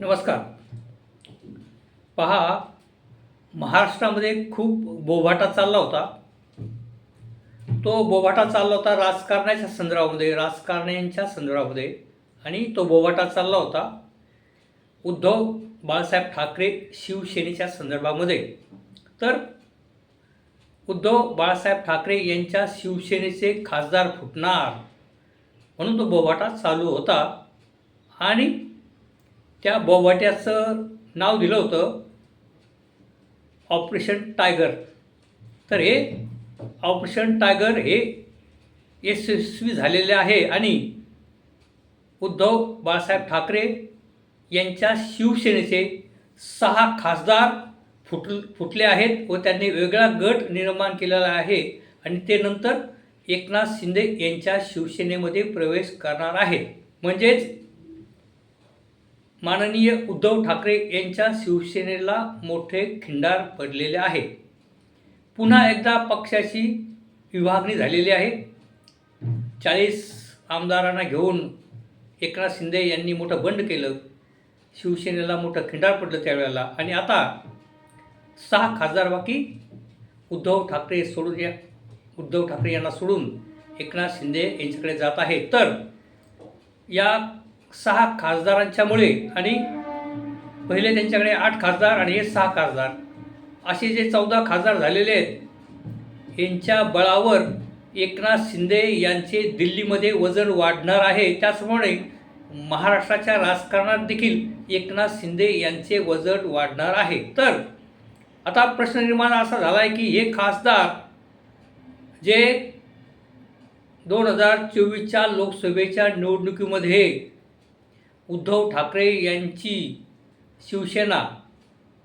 नमस्कार. पहा, महाराष्ट्रामध्ये खूप बोभाटा चालला होता. तो बोभाटा चालला होता राजकारण्यांच्या संदर्भामध्ये आणि तो बोभाटा चालला होता उद्धव बाळासाहेब ठाकरे शिवसेनेच्या संदर्भामध्ये. तर उद्धव बाळासाहेब ठाकरे यांच्या शिवसेनेचे खासदार फुटणार म्हणून तो बोभाटा चालू होता आणि त्या बोभाट्याचं नाव दिलं होतं ऑपरेशन टायगर. तर हे ऑपरेशन टायगर हे यशस्वी झालेले आहे आणि उद्धव बाळासाहेब ठाकरे यांच्या शिवसेनेचे 6 खासदार फुटले आहेत व त्यांनी वेगळा गट निर्माण केलेला आहे आणि ते नंतर एकनाथ शिंदे यांच्या शिवसेनेमध्ये प्रवेश करणार आहेत. म्हणजेच माननीय उद्धव ठाकरे यांच्या शिवसेनेला मोठे खिंडार पडलेले आहे. पुन्हा एकदा पक्षाची विभागणी झालेली आहे. 40 आमदारांना घेऊन एकनाथ शिंदे यांनी मोठं बंड केलं. शिवसेनेला मोठं खिंडार पडलं त्यावेळेला आणि आता 6 खासदार बाकी उद्धव ठाकरे यांना सोडून एकनाथ शिंदे यांच्याकडे जात आहे. तर या 6 खासदारांच्यामुळे आणि पहिले त्यांच्याकडे 8 खासदार आणि हे 6 खासदार असे जे 14 खासदार झालेले आहेत यांच्या बळावर एकनाथ शिंदे यांचे दिल्लीमध्ये वजन वाढणार आहे. त्याचप्रमाणे महाराष्ट्राच्या राजकारणात देखील एकनाथ शिंदे यांचे वजन वाढणार आहे. तर आता प्रश्न निर्माण असा झाला आहे की हे खासदार जे 2024च्या लोकसभेच्या निवडणुकीमध्ये उद्धव ठाकरे यांची शिवसेना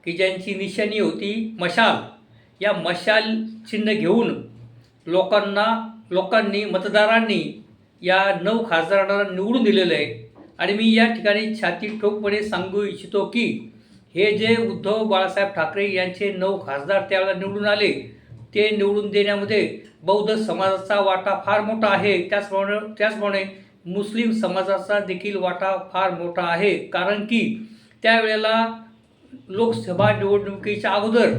की ज्यांची निशाणी होती मशाल, या मशाल चिन्ह घेऊन मतदारांनी या 9 खासदारांना निवडून दिलेलं आहे. आणि मी या ठिकाणी छाती ठोकपणे सांगू इच्छितो की हे जे उद्धव बाळासाहेब ठाकरे यांचे 9 खासदार त्यावेळेला निवडून आले ते निवडून देण्यामध्ये बौद्ध समाजाचा वाटा फार मोठा आहे. त्याचप्रमाणे मुस्लिम समाजाचा देखील वाटा फार मोठा आहे. कारण की त्यावेळेला लोकसभा निवडणुकीच्या अगोदर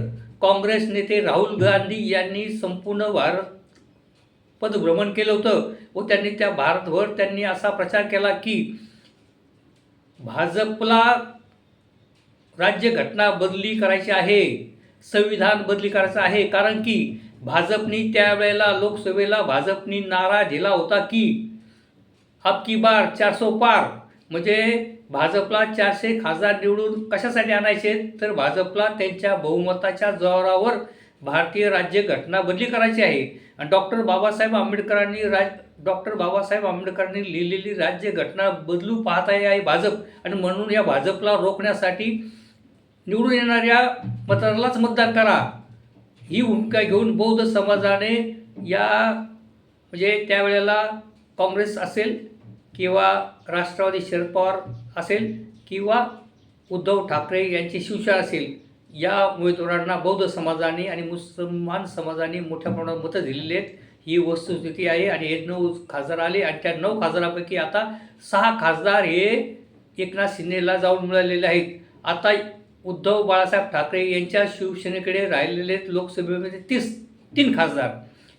काँग्रेस नेते राहुल गांधी यांनी संपूर्ण भारत पदभ्रमण केलं होतं व त्यांनी त्या भारतभर त्यांनी असा प्रचार केला की भाजपला राज्यघटना बदली करायची आहे, संविधान बदली करायचं आहे. कारण की भाजपनी त्यावेळेला लोकसभेला भाजपनी नारा दिला होता की अब की बार 400 पार, म्हणजे भाजपला 400 खासदार निवडून कशासाठी आणायचे तर भाजपला त्यांच्या बहुमताच्या जोरावर भारतीय राज्यघटना बदली करायची आहे. आणि डॉक्टर बाबासाहेब आंबेडकरांनी लिहिलेली राज्यघटना बदलू पाहत आहे भाजप. आणि म्हणून या भाजपला रोखण्यासाठी निवडून येणाऱ्या मतदारालाच मतदान करा ही भूमिका घेऊन बौद्ध समाजाने म्हणजे त्यावेळेला काँग्रेस असेल किंवा राष्ट्रवादी शरद पवार असेल किंवा उद्धव ठाकरे यांची शिवसेना असेल, या उमेदवारांना बौद्ध समाजाने आणि मुसलमान समाजाने मोठ्या प्रमाणात मतं दिलेली आहेत. ही वस्तुस्थिती आहे आणि हे 9 खासदार आले आणि त्या 9 खासदारापैकी आता 6 खासदार हे एकनाथ शिंदेला जाऊन मिळालेले आहेत. आता उद्धव बाळासाहेब ठाकरे यांच्या शिवसेनेकडे राहिलेले लोकसभेमध्ये 3 खासदार,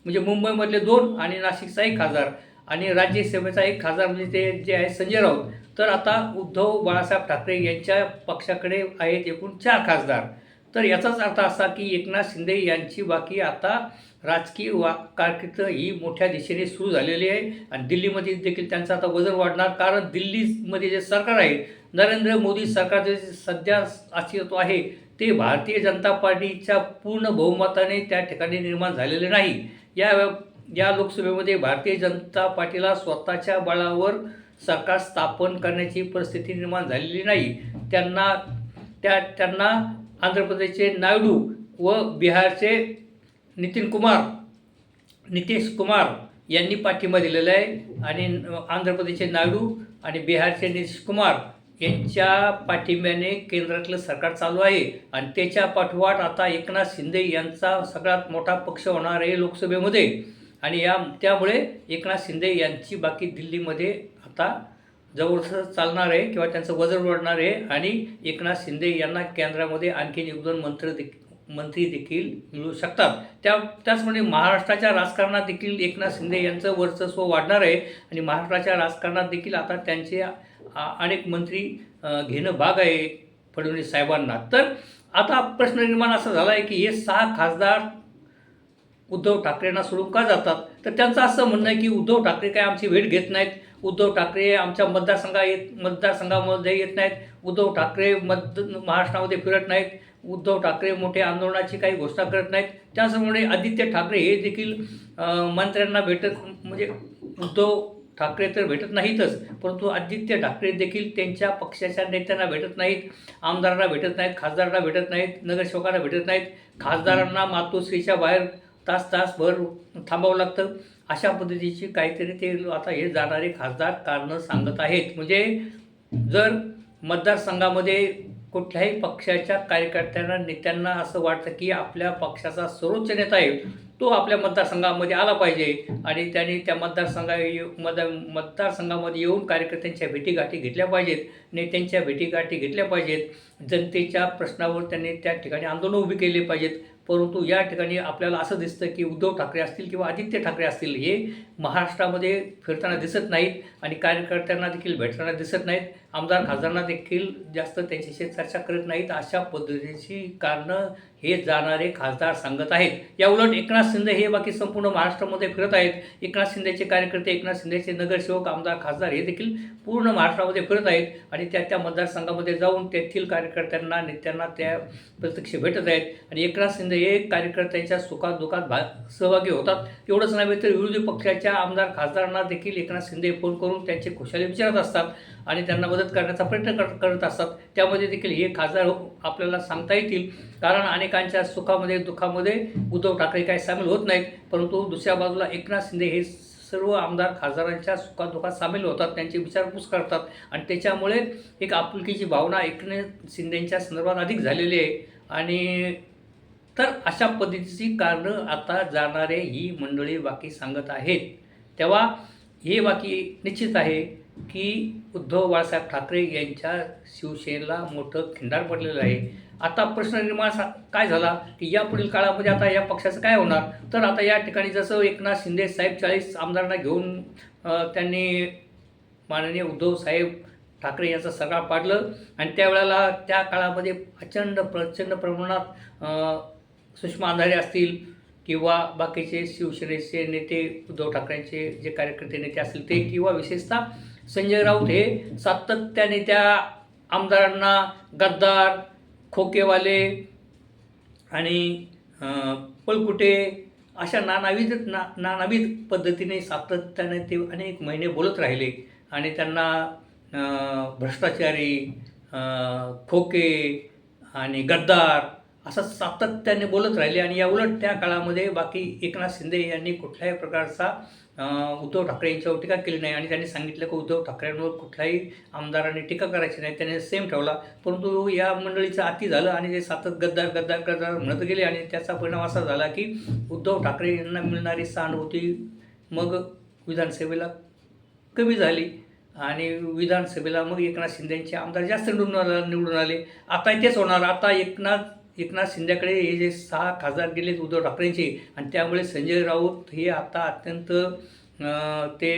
म्हणजे मुंबईमधले 2 आणि नाशिकचा 1 खासदार आणि राज्यसभेचा 1 खासदार म्हणजे ते जे आहे संजय राऊत. तर आता उद्धव बाळासाहेब ठाकरे यांच्या पक्षाकडे आहेत एकूण 4 खासदार. तर याचाच अर्थ असा की एकनाथ शिंदे यांची बाकी आता राजकीय कारकीर्द ही मोठ्या दिशेने सुरू झालेली आहे आणि दिल्लीमध्ये देखील त्यांचं आता वजन वाढणार. कारण दिल्लीमध्ये जे सरकार आहे, नरेंद्र मोदी सरकार जे सध्या अस्तित्व आहे ते भारतीय जनता पार्टीच्या पूर्ण बहुमताने त्या ठिकाणी निर्माण झालेले नाही. या लोकसभेमध्ये भारतीय जनता पार्टीला स्वतःच्या बळावर सरकार स्थापन करण्याची परिस्थिती निर्माण झालेली नाही. त्यांना आंध्र प्रदेशचे नायडू व बिहारचे नितीश कुमार यांनी पाठिंबा दिलेला आहे आणि आंध्र प्रदेशचे नायडू आणि बिहारचे नितीश कुमार यांच्या पाठिंब्याने केंद्रातलं सरकार चालू आहे आणि त्याच्या पाठोपाठ आता एकनाथ शिंदे यांचा सगळ्यात मोठा पक्ष होणार आहे लोकसभेमध्ये. आणि त्यामुळे एकनाथ शिंदे यांची बाकी दिल्लीमध्ये आता जवळचं चालणार आहे किंवा त्यांचं वजन वाढणार आहे आणि एकनाथ शिंदे यांना केंद्रामध्ये आणखीन 1-2 मंत्री देखील मिळू शकतात. त्याचप्रमाणे महाराष्ट्राच्या राजकारणात देखील एकनाथ शिंदे यांचं वर्चस्व वाढणार आहे आणि महाराष्ट्राच्या राजकारणात देखील आता त्यांचे अनेक मंत्री घेणं भाग आहे फडणवीस साहेबांना. तर आता प्रश्न निर्माण असा झाला आहे की हे 6 खासदार उद्धव ठाकरेंना सोडून का जातात? तर त्यांचं असं म्हणणं आहे की उद्धव ठाकरे काय आमची भेट घेत नाहीत, उद्धव ठाकरे आमच्या मतदारसंघामध्ये येत नाहीत, उद्धव ठाकरे महाराष्ट्रामध्ये फिरत नाहीत, उद्धव ठाकरे मोठ्या आंदोलनाची काही घोषणा करत नाहीत. त्याचप्रमाणे आदित्य ठाकरे हे देखील मंत्र्यांना म्हणजे उद्धव ठाकरे तर भेटत नाहीतच, परंतु आदित्य ठाकरे देखील त्यांच्या पक्षाच्या नेत्यांना भेटत नाहीत, आमदारांना भेटत नाहीत, खासदारांना भेटत नाहीत, नगरसेवकांना भेटत नाहीत. खासदारांना मातोश्रीच्या बाहेर तासभर थांबावं लागतं. अशा पद्धतीची काहीतरी ते आता हे जाणारे खासदार कारणं सांगत आहेत. म्हणजे जर मतदारसंघामध्ये कुठल्याही पक्षाच्या कार्यकर्त्यांना नेत्यांना असं वाटतं की आपल्या पक्षाचा सर्वोच्च नेता आहे तो आपल्या मतदारसंघामध्ये आला पाहिजे आणि त्यांनी त्या मतदारसंघामध्ये येऊन कार्यकर्त्यांच्या भेटीगाठी घेतल्या पाहिजेत, नेत्यांच्या भेटीगाठी घेतल्या पाहिजेत, जनतेच्या प्रश्नावर त्यांनी त्या ठिकाणी आंदोलन उभी केली पाहिजेत. परंतु या ठिकाणी आपल्याला असं दिसतं की उद्धव ठाकरे असतील किंवा आदित्य ठाकरे असतील हे महाराष्ट्रामध्ये फिरताना दिसत नाहीत आणि कार्यकर्त्यांना देखील भेटताना दिसत नाहीत, आमदार खासदारांना देखील जास्त त्यांच्याशी चर्चा करत नाहीत. अशा पद्धतीची कारणं हे जाणारे खासदार सांगत आहेत. याउलट एकनाथ शिंदे हे बाकी संपूर्ण महाराष्ट्रामध्ये फिरत आहेत. एकनाथ शिंदेचे कार्यकर्ते, एकनाथ शिंदेचे नगरसेवक, आमदार, खासदार हे देखील पूर्ण महाराष्ट्रामध्ये फिरत आहेत आणि त्या मतदारसंघामध्ये जाऊन तेथील कार्यकर्त्यांना, नेत्यांना त्या प्रत्यक्ष भेटत आहेत आणि एकनाथ शिंदे हे कार्यकर्त्यांच्या सुखात-दुःखात सहभागी होतात. एवढंच नव्हे तर विरोधी पक्षाच्या आमदार, खासदारांना देखील एकनाथ शिंदे फोन करून त्यांचे खुशाली विचारत असतात आणि त्यांना मदत करण्याचा प्रयत्न करत असतात. त्यामध्ये देखील हे खासदार आपल्याला सांगता येतील, कारण अनेकांच्या सुखामध्ये, दुःखामध्ये उद्धव ठाकरे काही सामील होत नाहीत, परंतु दुसऱ्या बाजूला एकनाथ शिंदे हे सर्व आमदार, खासदारांच्या सुखादुःखात सामील होतात, त्यांची विचारपूस करतात आणि त्याच्यामुळे एक आपुलकीची भावना एकनाथ शिंदेंच्या संदर्भात अधिक झालेली आहे. आणि तर अशा पद्धतीची कारणं आता जाणारे ही मंडळी बाकी सांगत आहेत. तेव्हा हे बाकी निश्चित आहे की उद्धव बाळासाहेब ठाकरे यांच्या शिवसेनेला मोठं खिंडार पडलेलं आहे. आता प्रश्न निर्माण काय झाला की यापुढील काळामध्ये आता या पक्षाचं काय होणार? तर आता या ठिकाणी जसं एकनाथ शिंदे साहेब 40 आमदारांना घेऊन त्यांनी माननीय उद्धव साहेब ठाकरे यांचं सरकार पाडलं आणि त्यावेळेला त्या काळामध्ये प्रचंड प्रमाणात सुषमा अंधारे असतील किंवा बाकीचे शिवसेनेचे नेते, उद्धव ठाकरेंचे जे कार्यकर्ते नेते असतील ते, किंवा विशेषतः संजय राऊत हे सातत्याने त्या आमदारांना गद्दार, खोकेवाले आणि पळकुटे अशा नानाविध पद्धतीने सातत्याने ते अनेक महिने बोलत राहिले आणि त्यांना भ्रष्टाचारी, खोके आणि गद्दार असं सातत्याने बोलत राहिले. आणि याउलट त्या काळामध्ये बाकी एकनाथ शिंदे यांनी कुठल्याही प्रकारचा उद्धव ठाकरे यांच्यावर टीका केली नाही आणि त्यांनी सांगितलं की उद्धव ठाकरेंवर कुठल्याही आमदारांनी टीका करायची नाही, त्याने सेम ठेवला. परंतु या मंडळीचं अति झालं आणि ते गद्दार म्हणत गेले आणि त्याचा परिणाम असा झाला की उद्धव ठाकरे यांना मिळणारी सहानुभूती मग विधानसभेला कमी झाली आणि विधानसभेला मग एकनाथ शिंदेचे आमदार जास्त निवडून आले. आता तेच होणार. आता एकनाथ शिंदेकडे हे जे 6 खासदार गेलेत उद्धव ठाकरेंचे आणि त्यामुळे संजय राऊत हे आता अत्यंत ते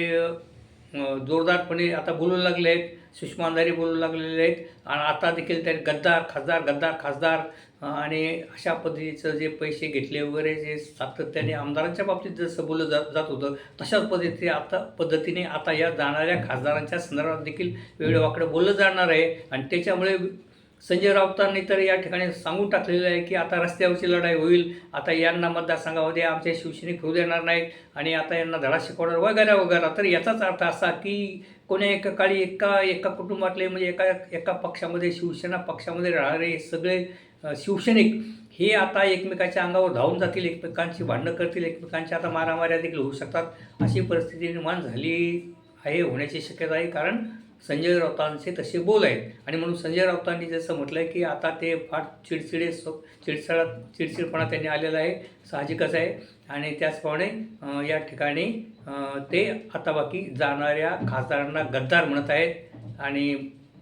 जोरदारपणे आता बोलू लागले आहेत, सुषमा अंधारे बोलू लागलेले आहेत आणि आता देखील त्यांनी गद्दार खासदार आणि अशा पद्धतीचं जे पैसे घेतले वगैरे जे सातत्याने आमदारांच्या बाबतीत जसं बोललं जात होतं तशाच पद्धतीने आता या जाणाऱ्या खासदारांच्या संदर्भात देखील वेगळं बोललं जाणार आहे. आणि त्याच्यामुळे संजय राऊतांनी तर या ठिकाणी सांगून टाकलेलं आहे की आता रस्त्यावरची लढाई होईल, आता यांना मतदारसंघामध्ये आमच्या शिवसैनिक फिरू देणार नाहीत आणि आता यांना धडा शिकवणार वगैरे. तर याचाच अर्थ असा की कोण्या एका काळी एका कुटुंबातले म्हणजे एका पक्षामध्ये, शिवसेना पक्षामध्ये राहणारे सगळे शिवसैनिक हे आता एकमेकाच्या अंगावर धावून जातील, एकमेकांची भांडणं करतील, एकमेकांच्या आता मारामाऱ्या देखील होऊ शकतात. अशी परिस्थिती निर्माण झाली आहे, होण्याची शक्यता आहे. कारण संजय राऊतांचे तसे बोल आहेत. आणि म्हणून संजय राऊतांनी जसं म्हटलं आहे की आता ते फार चिडचिडपणा त्यांनी आलेला आहे, साहजिकच आहे. आणि त्याचप्रमाणे या ठिकाणी ते आता बाकी जाणाऱ्या खासदारांना गद्दार म्हणत आहेत आणि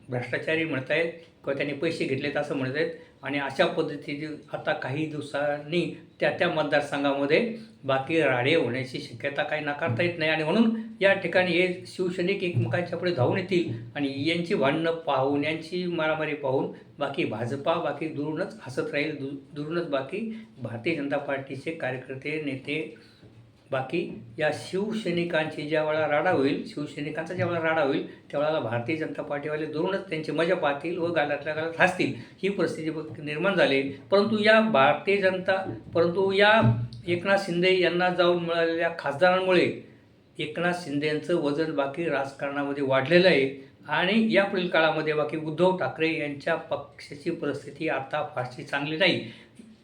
भ्रष्टाचारी म्हणत आहेत किंवा त्यांनी पैसे घेतलेत असं म्हणत आहेत. आणि अशा पद्धतीने आता काही दिवसांनी त्या मतदारसंघामध्ये बाकी राडे होण्याची शक्यता काही नाकारता येत नाही. आणि म्हणून या ठिकाणी हे शिवसैनिक एकमेकांच्या पुढे धावून येतील आणि यांची भांडणं पाहून, यांची मारामारी पाहून बाकी भाजपा बाकी दुरूनच हसत राहील. दुरूनच बाकी भारतीय जनता पार्टीचे कार्यकर्ते, नेते बाकी या शिवसैनिकांची ज्यावेळेला राडा होईल, शिवसैनिकांचा ज्यावेळेला राडा होईल त्यावेळेला भारतीय जनता पार्टीवाले दुरूनच त्यांची मजा पाहतील व गालातल्या गालात हसतील. ही परिस्थिती निर्माण झाली. परंतु या एकनाथ शिंदे यांना जाऊन मिळालेल्या खासदारांमुळे एकनाथ शिंदेंचं वजन बाकी राजकारणामध्ये वाढलेलं आहे. आणि यापुढील काळामध्ये बाकी उद्धव ठाकरे यांच्या पक्षाची परिस्थिती आता फारशी चांगली नाही.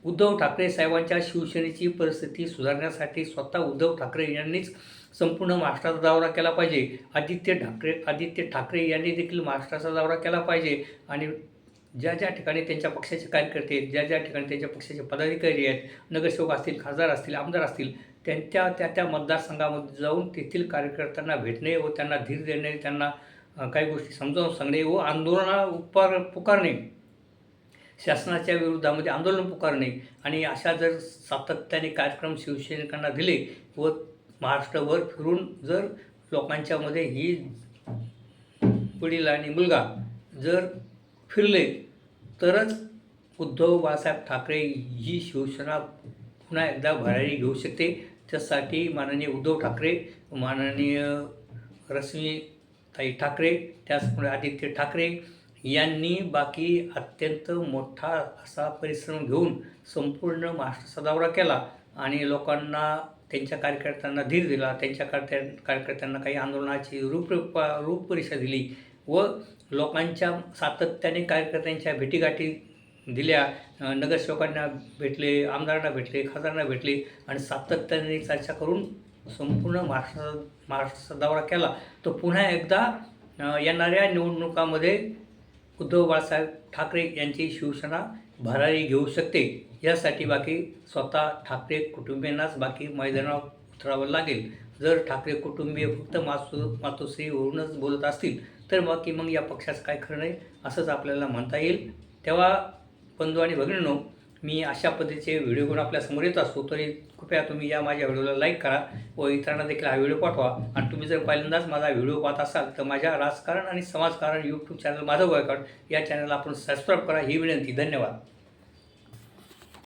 उद्धव ठाकरे साहेबांच्या शिवसेनेची परिस्थिती सुधारण्यासाठी स्वतः उद्धव ठाकरे यांनीच संपूर्ण महाराष्ट्राचा दौरा केला पाहिजे. आदित्य ठाकरे यांनी देखील महाराष्ट्राचा दौरा केला पाहिजे. आणि ज्या ठिकाणी त्यांच्या पक्षाचे कार्यकर्ते आहेत, ज्या ठिकाणी त्यांच्या पक्षाचे पदाधिकारी आहेत, नगरसेवक असतील, खासदार असतील, आमदार असतील, त्या मतदारसंघामध्ये जाऊन तेथील कार्यकर्त्यांना भेटणे व त्यांना धीर देणे, त्यांना काही गोष्टी समजावून सांगणे व पुकारणे, शासनाच्या विरोधामध्ये आंदोलन पुकारणे. आणि अशा जर सातत्याने कार्यक्रम शिवसैनिकांना दिले व महाराष्ट्रभर फिरून जर लोकांच्यामध्ये ही वडील आणि मुलगा जर फिरले तरच उद्धव बाळासाहेब ठाकरे ही शिवसेना पुन्हा एकदा भरारी घेऊ शकते. त्यासाठी माननीय उद्धव ठाकरे, माननीय रश्मीताई ठाकरे, त्याचप्रमाणे आदित्य ठाकरे यांनी बाकी अत्यंत मोठा असा परिश्रम घेऊन संपूर्ण महाराष्ट्राचा दौरा केला आणि लोकांना, त्यांच्या कार्यकर्त्यांना धीर दिला. त्यांच्या कार्यकर्त्यांना काही आंदोलनाची रूपरेषा दिली व लोकांच्या सातत्याने कार्यकर्त्यांच्या भेटीगाठी दिल्या. नगरसेवकांना भेटले, आमदारांना भेटले, खासदारांना भेटले आणि सातत्याने चर्चा करून संपूर्ण महाराष्ट्राचा दौरा केला. तो पुन्हा एकदा येणाऱ्या निवडणुकामध्ये उद्धव बाळासाहेब ठाकरे यांची शिवसेना भरारी घेऊ शकते. यासाठी बाकी स्वतः ठाकरे कुटुंबियांनाच बाकी मैदानावर उतरावं लागेल. जर ठाकरे कुटुंबीय फक्त मातोश्री होऊनच बोलत असतील तर बाकी मग या पक्षाचं काय खरं नाही असंच आपल्याला म्हणता येईल. तेव्हा बंधू आणि भगिनींनो, मी अशा पद्धतीचे व्हिडिओ घेऊन आपल्यासमोर येत असतो, तरी कृपया तुम्ही या माझ्या व्हिडिओला लाईक करा व इतरांना देखील हा व्हिडिओ पाठवा. आणि तुम्ही जर पहिल्यांदाच माझा व्हिडिओ पाहत असाल तर माझ्या राजकारण आणि समाजकारण यूट्यूब चॅनल माधव गायकवाड या चॅनलला आपण सबस्क्राईब करा ही विनंती. धन्यवाद.